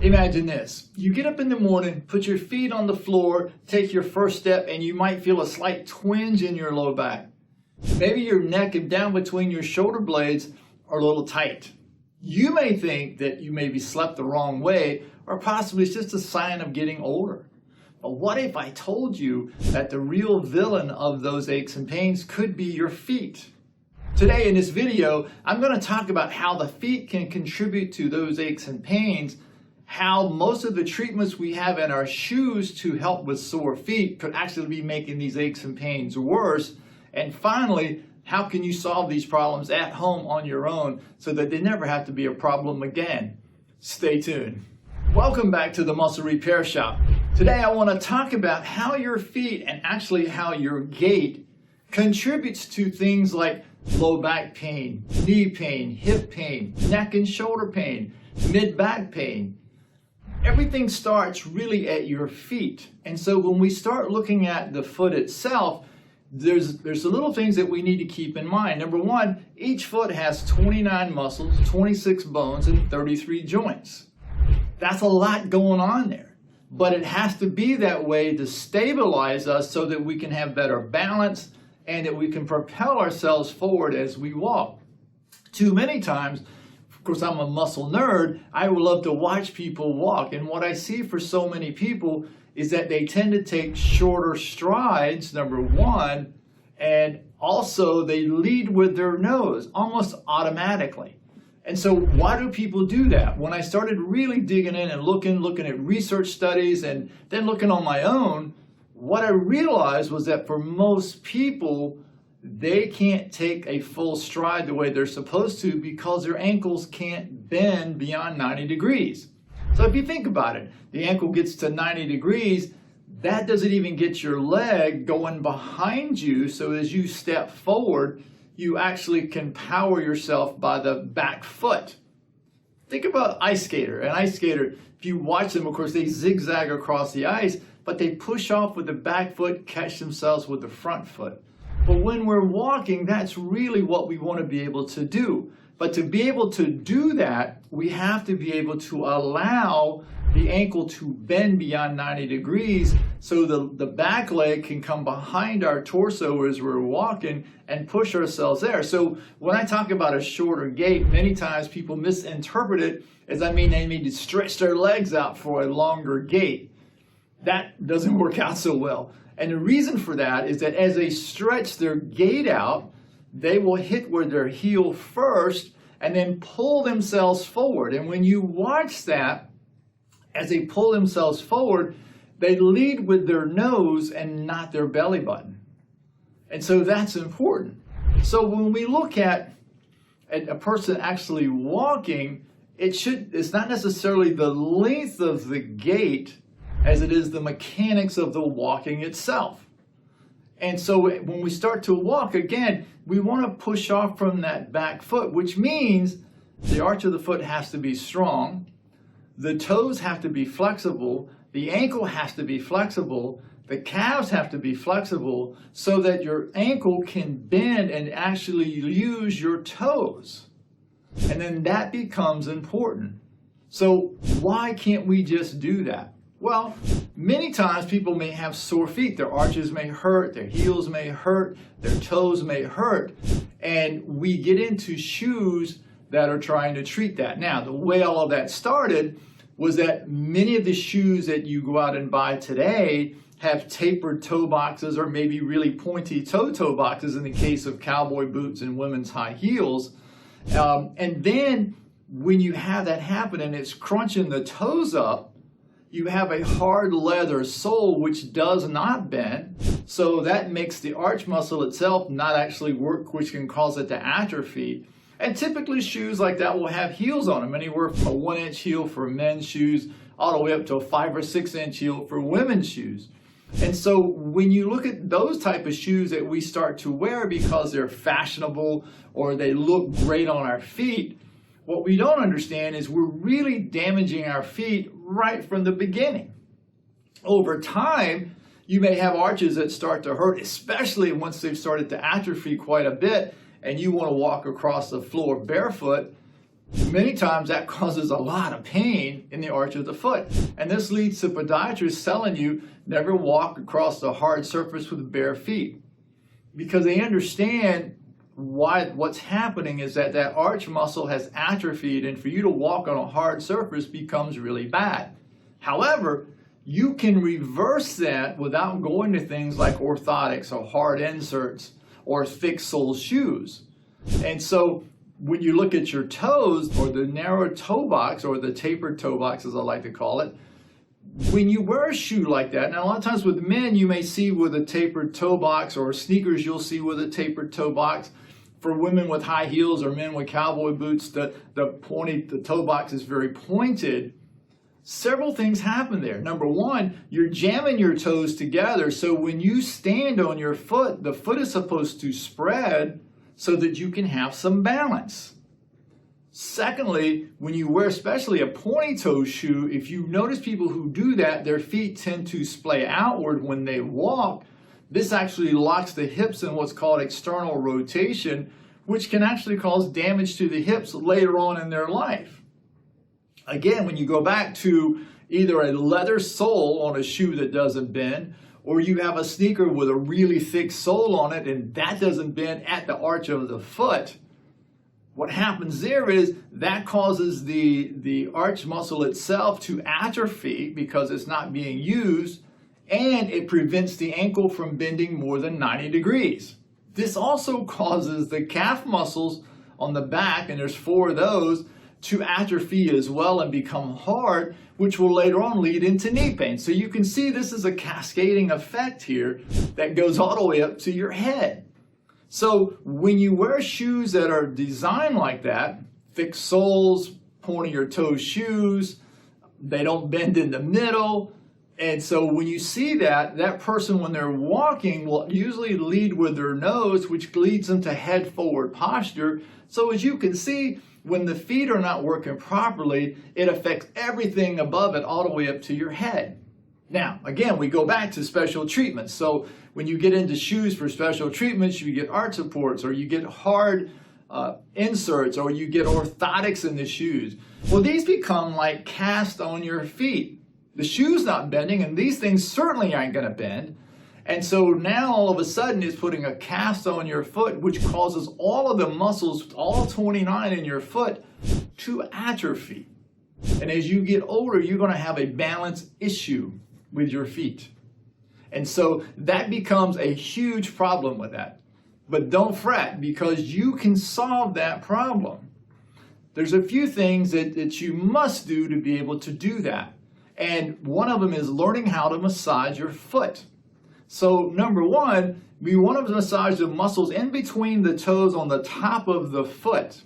Imagine this. You get up in the morning, put your feet on the floor, take your first step, and you might feel a slight twinge in your low back. Maybe your neck and down between your shoulder blades are a little tight. You may think that you maybe slept the wrong way, or possibly it's just a sign of getting older. But what if I told you that the real villain of those aches and pains could be your feet? Today in this video, I'm going to talk about how the feet can contribute to those aches and pains, how most of the treatments we have in our shoes to help with sore feet could actually be making these aches and pains worse, and finally, how can you solve these problems at home on your own so that they never have to be a problem again? Stay tuned. Welcome back to the Muscle Repair Shop. Today I want to talk about how your feet and actually how your gait contributes to things like low back pain, knee pain, hip pain, neck and shoulder pain, mid-back pain. Everything starts really at your feet. And so when we start looking at the foot itself, there's the little things that we need to keep in mind. Number one, each foot has 29 muscles, 26 bones, and 33 joints. That's a lot going on there. But it has to be that way to stabilize us so that we can have better balance and that we can propel ourselves forward as we walk. Too many times, of course, I'm a muscle nerd, I would love to watch people walk. And what I see for so many people is that they tend to take shorter strides, number one, and also they lead with their nose almost automatically. And so why do people do that? When I started really digging in and looking at research studies and then looking on my own, what I realized was that for most people, they can't take a full stride the way they're supposed to because their ankles can't bend beyond 90 degrees. So if you think about it, the ankle gets to 90 degrees, that doesn't even get your leg going behind you, so as you step forward, you actually can power yourself by the back foot. Think about ice skater. An ice skater, if you watch them, of course, they zigzag across the ice, but they push off with the back foot, catch themselves with the front foot. But when we're walking, that's really what we want to be able to do. But to be able to do that, we have to be able to allow the ankle to bend beyond 90 degrees so the back leg can come behind our torso as we're walking and push ourselves there. So when I talk about a shorter gait, many times people misinterpret it as they need to stretch their legs out for a longer gait. That doesn't work out so well. And the reason for that is that as they stretch their gait out, they will hit with their heel first and then pull themselves forward. And when you watch that, as they pull themselves forward, they lead with their nose and not their belly button. And so that's important. So when we look at a person actually walking, it's not necessarily the length of the gait as it is the mechanics of the walking itself. And so when we start to walk, again, we want to push off from that back foot, which means the arch of the foot has to be strong, the toes have to be flexible, the ankle has to be flexible, the calves have to be flexible so that your ankle can bend and actually use your toes. And then that becomes important. So why can't we just do that? Well, many times people may have sore feet. Their arches may hurt, their heels may hurt, their toes may hurt, and we get into shoes that are trying to treat that. Now, the way all of that started was that many of the shoes that you go out and buy today have tapered toe boxes or maybe really pointy toe boxes in the case of cowboy boots and women's high heels. And then when you have that happen and it's crunching the toes up, you have a hard leather sole which does not bend, so that makes the arch muscle itself not actually work, which can cause it to atrophy. And typically shoes like that will have heels on them, anywhere from a 1-inch heel for men's shoes all the way up to a 5 or 6-inch heel for women's shoes. And so when you look at those type of shoes that we start to wear because they're fashionable or they look great on our feet, what we don't understand is we're really damaging our feet right from the beginning. Over time, you may have arches that start to hurt, especially once they've started to atrophy quite a bit, and you want to walk across the floor barefoot. Many times that causes a lot of pain in the arch of the foot. And this leads to podiatrists telling you never walk across the hard surface with bare feet, because they understand what's happening is that arch muscle has atrophied, and for you to walk on a hard surface becomes really bad. However, you can reverse that without going to things like orthotics or hard inserts or thick sole shoes. And so when you look at your toes, or the narrow toe box, or the tapered toe box as I like to call it, when you wear a shoe like that, now a lot of times with men you may see with a tapered toe box, or sneakers you'll see with a tapered toe box. For women with high heels or men with cowboy boots, the toe box is very pointed. Several things happen there. Number one, you're jamming your toes together, so when you stand on your foot, the foot is supposed to spread so that you can have some balance. Secondly, when you wear especially a pointy toe shoe, if you notice people who do that, their feet tend to splay outward when they walk. This actually locks the hips in what's called external rotation, which can actually cause damage to the hips later on in their life. Again, when you go back to either a leather sole on a shoe that doesn't bend, or you have a sneaker with a really thick sole on it and that doesn't bend at the arch of the foot, what happens there is that causes the arch muscle itself to atrophy because it's not being used, and it prevents the ankle from bending more than 90 degrees. This also causes the calf muscles on the back, and there's 4 of those, to atrophy as well and become hard, which will later on lead into knee pain. So you can see this is a cascading effect here that goes all the way up to your head. So when you wear shoes that are designed like that, thick soles, pointy toe shoes, they don't bend in the middle. And so when you see that person, when they're walking, will usually lead with their nose, which leads them to head forward posture. So as you can see, when the feet are not working properly, it affects everything above it all the way up to your head. Now, again, we go back to special treatments. So when you get into shoes for special treatments, you get arch supports, or you get hard inserts, or you get orthotics in the shoes. Well, these become like cast on your feet. The shoe's not bending, and these things certainly aren't going to bend. And so now all of a sudden it's putting a cast on your foot, which causes all of the muscles, all 29 in your foot, to atrophy. And as you get older, you're going to have a balance issue with your feet. And so that becomes a huge problem with that. But don't fret, because you can solve that problem. There's a few things that you must do to be able to do that. And one of them is learning how to massage your foot. So number one, we want to massage the muscles in between the toes on the top of the foot.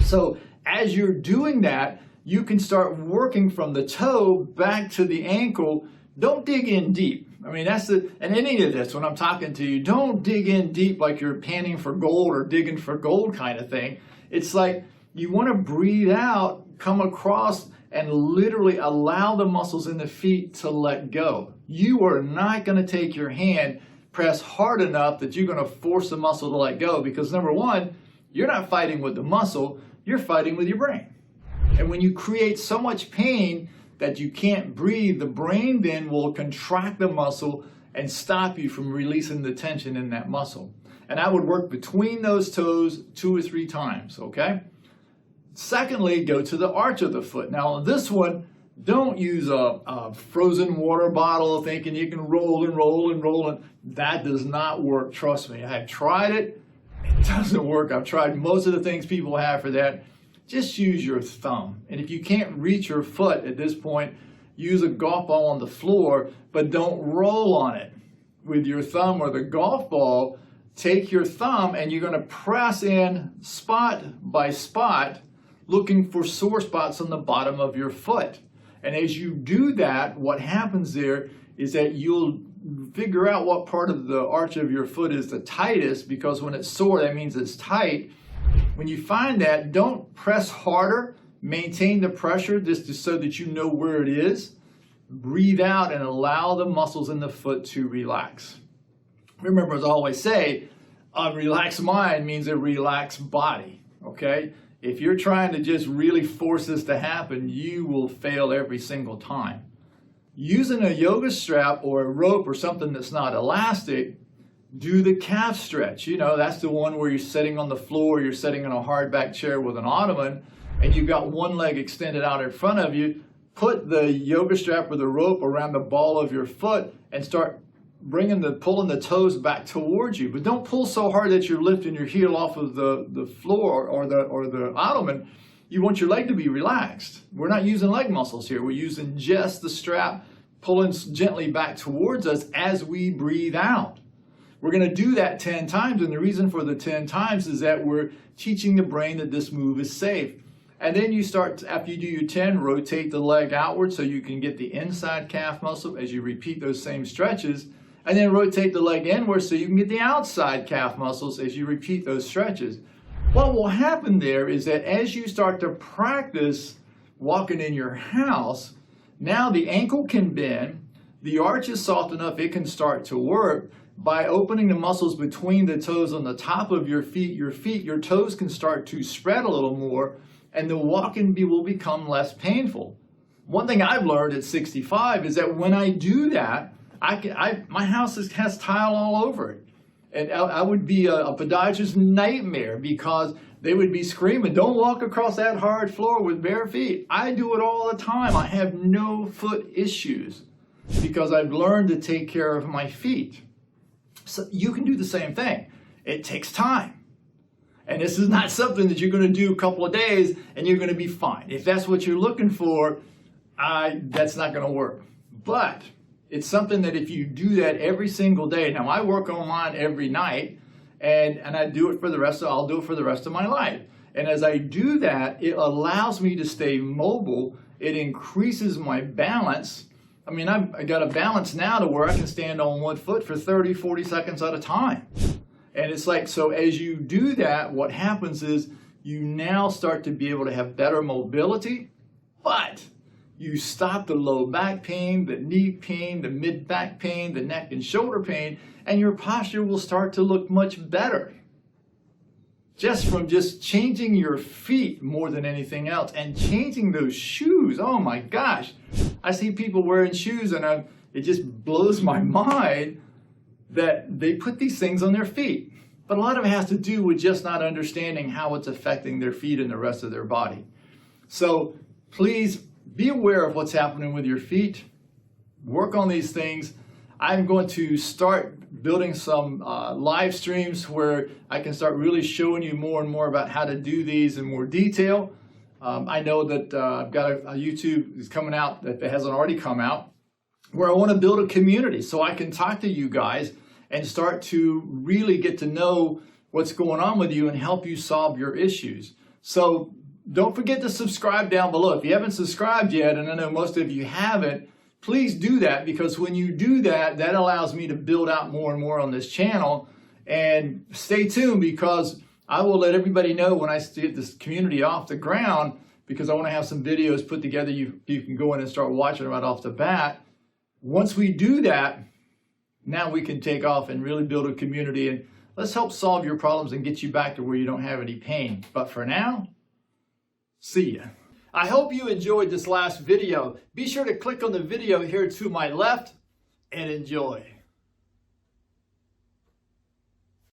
So as you're doing that, you can start working from the toe back to the ankle. Don't dig in deep. I mean, and any of this, when I'm talking to you, don't dig in deep like you're panning for gold or digging for gold kind of thing. It's like you want to breathe out, come across, and literally allow the muscles in the feet to let go. You are not going to take your hand, press hard enough that you're going to force the muscle to let go, because number one, you're not fighting with the muscle, you're fighting with your brain. And when you create so much pain that you can't breathe, the brain then will contract the muscle and stop you from releasing the tension in that muscle. And I would work between those toes 2 or 3 times, okay? Secondly, go to the arch of the foot. Now on this one, don't use a frozen water bottle thinking you can roll and roll and roll. And that does not work, trust me. I've tried it, it doesn't work. I've tried most of the things people have for that. Just use your thumb. And if you can't reach your foot at this point, use a golf ball on the floor, but don't roll on it with your thumb or the golf ball. Take your thumb and you're going to press in spot by spot, looking for sore spots on the bottom of your foot. And as you do that, what happens there is that you'll figure out what part of the arch of your foot is the tightest, because when it's sore, that means it's tight. When you find that, don't press harder, maintain the pressure just so that you know where it is. Breathe out and allow the muscles in the foot to relax. Remember, as I always say, a relaxed mind means a relaxed body, okay? If you're trying to just really force this to happen, you will fail every single time. Using a yoga strap or a rope or something that's not elastic, do the calf stretch. You know, that's the one where you're sitting on the floor, you're sitting in a hard back chair with an ottoman, and you've got one leg extended out in front of you. Put the yoga strap or the rope around the ball of your foot and start pulling the toes back towards you. But don't pull so hard that you're lifting your heel off of the floor or the ottoman. You want your leg to be relaxed. We're not using leg muscles here. We're using just the strap pulling gently back towards us as we breathe out. We're going to do that 10 times, and the reason for the 10 times is that we're teaching the brain that this move is safe. And then you start, after you do your 10, rotate the leg outward so you can get the inside calf muscle as you repeat those same stretches. And then rotate the leg inward so you can get the outside calf muscles as you repeat those stretches. What will happen there is that as you start to practice walking in your house, now the ankle can bend, the arch is soft enough it can start to work. By opening the muscles between the toes on the top of your toes can start to spread a little more, and the walking will become less painful. One thing I've learned at 65 is that when I do that, my house has tile all over it. And I would be a podiatrist's nightmare because they would be screaming, don't walk across that hard floor with bare feet. I do it all the time. I have no foot issues because I've learned to take care of my feet. So you can do the same thing. It takes time. And this is not something that you're going to do a couple of days and you're going to be fine. If that's what you're looking for, that's not going to work. But it's something that if you do that every single day, now I work on mine every night, and I do it for I'll do it for the rest of my life. And as I do that, it allows me to stay mobile. It increases my balance. I mean, I got a balance now to where I can stand on one foot for 30, 40 seconds at a time. And it's like, so as you do that, what happens is you now start to be able to have better mobility, but you stop the low back pain, the knee pain, the mid back pain, the neck and shoulder pain, and your posture will start to look much better. Just from changing your feet more than anything else and changing those shoes. Oh my gosh. I see people wearing shoes and it just blows my mind that they put these things on their feet. But a lot of it has to do with just not understanding how it's affecting their feet and the rest of their body. So please be aware of what's happening with your feet. Work on these things. I'm going to start building some live streams where I can start really showing you more and more about how to do these in more detail. I know that I've got a YouTube is coming out that hasn't already come out, where I want to build a community so I can talk to you guys and start to really get to know what's going on with you and help you solve your issues. So don't forget to subscribe down below. If you haven't subscribed yet, and I know most of you haven't, please do that, because when you do that, that allows me to build out more and more on this channel. And stay tuned, because I will let everybody know when I get this community off the ground, because I want to have some videos put together you can go in and start watching right off the bat. Once we do that, now we can take off and really build a community, and let's help solve your problems and get you back to where you don't have any pain. But for now, see ya. I hope you enjoyed this last video. Be sure to click on the video here to my left and enjoy.